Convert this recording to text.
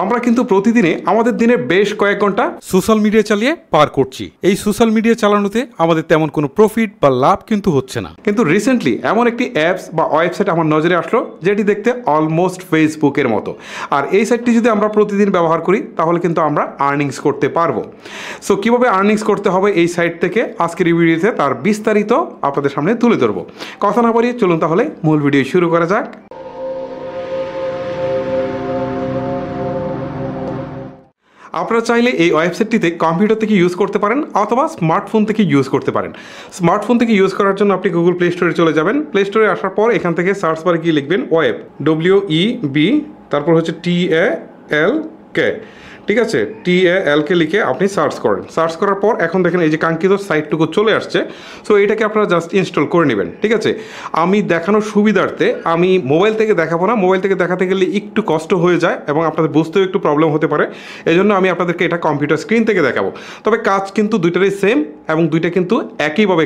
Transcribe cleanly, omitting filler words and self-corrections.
আমরা কিন্তু প্রতিদিনে আমাদের দিনের বেশ কয়েক ঘন্টা সোশ্যাল মিডিয়া চালিয়ে পার করছি। এই সোশ্যাল মিডিয়া চালানোতে আমাদের তেমন কোনো প্রফিট বা লাভ কিন্তু হচ্ছে না। কিন্তু রিসেন্টলি এমন একটি অ্যাপস বা ওয়েবসাইট আমার নজরে আসলো যেটি দেখতে অলমোস্ট ফেসবুকের মতো। আর এই সাইটটি যদি আমরা প্রতিদিন ব্যবহার করি তাহলে কিন্তু আমরা আর্নিংস করতে পারবো। সো কীভাবে আর্নিংস করতে হবে এই সাইট থেকে আজকের এই ভিডিওতে তার বিস্তারিত আপনাদের সামনে তুলে ধরবো। কথা না বাড়িয়ে চলুন তাহলে মূল ভিডিও শুরু করা যাক। আপনারা চাইলে এই ওয়েবসাইটটিতে কম্পিউটার থেকে ইউজ করতে পারেন অথবা স্মার্টফোন থেকে ইউজ করতে পারেন। স্মার্টফোন থেকে ইউজ করার জন্য আপনি গুগল প্লে স্টোরে চলে যাবেন। প্লে স্টোরে আসার পর এখান থেকে সার্চ বারে গিয়ে লিখবেন ওয়েব, WEB, তারপর হচ্ছে TALK, ঠিক আছে, TALK লিখে আপনি সার্চ করেন। সার্চ করার পর এখন দেখেন এই যে কাঙ্ক্ষিত সাইটটুকু চলে আসছে। সো এটাকে আপনারা জাস্ট ইনস্টল করে নেবেন, ঠিক আছে। আমি দেখানোর সুবিধার্থে আমি মোবাইল থেকে দেখাবো না, মোবাইল থেকে দেখাতে গেলে একটু কষ্ট হয়ে যায় এবং আপনাদের বুঝতেও একটু প্রবলেম হতে পারে। এই জন্য আমি আপনাদেরকে এটা কম্পিউটার স্ক্রিন থেকে দেখাবো। তবে কাজ কিন্তু দুইটারই সেম এবং দুইটা কিন্তু একইভাবে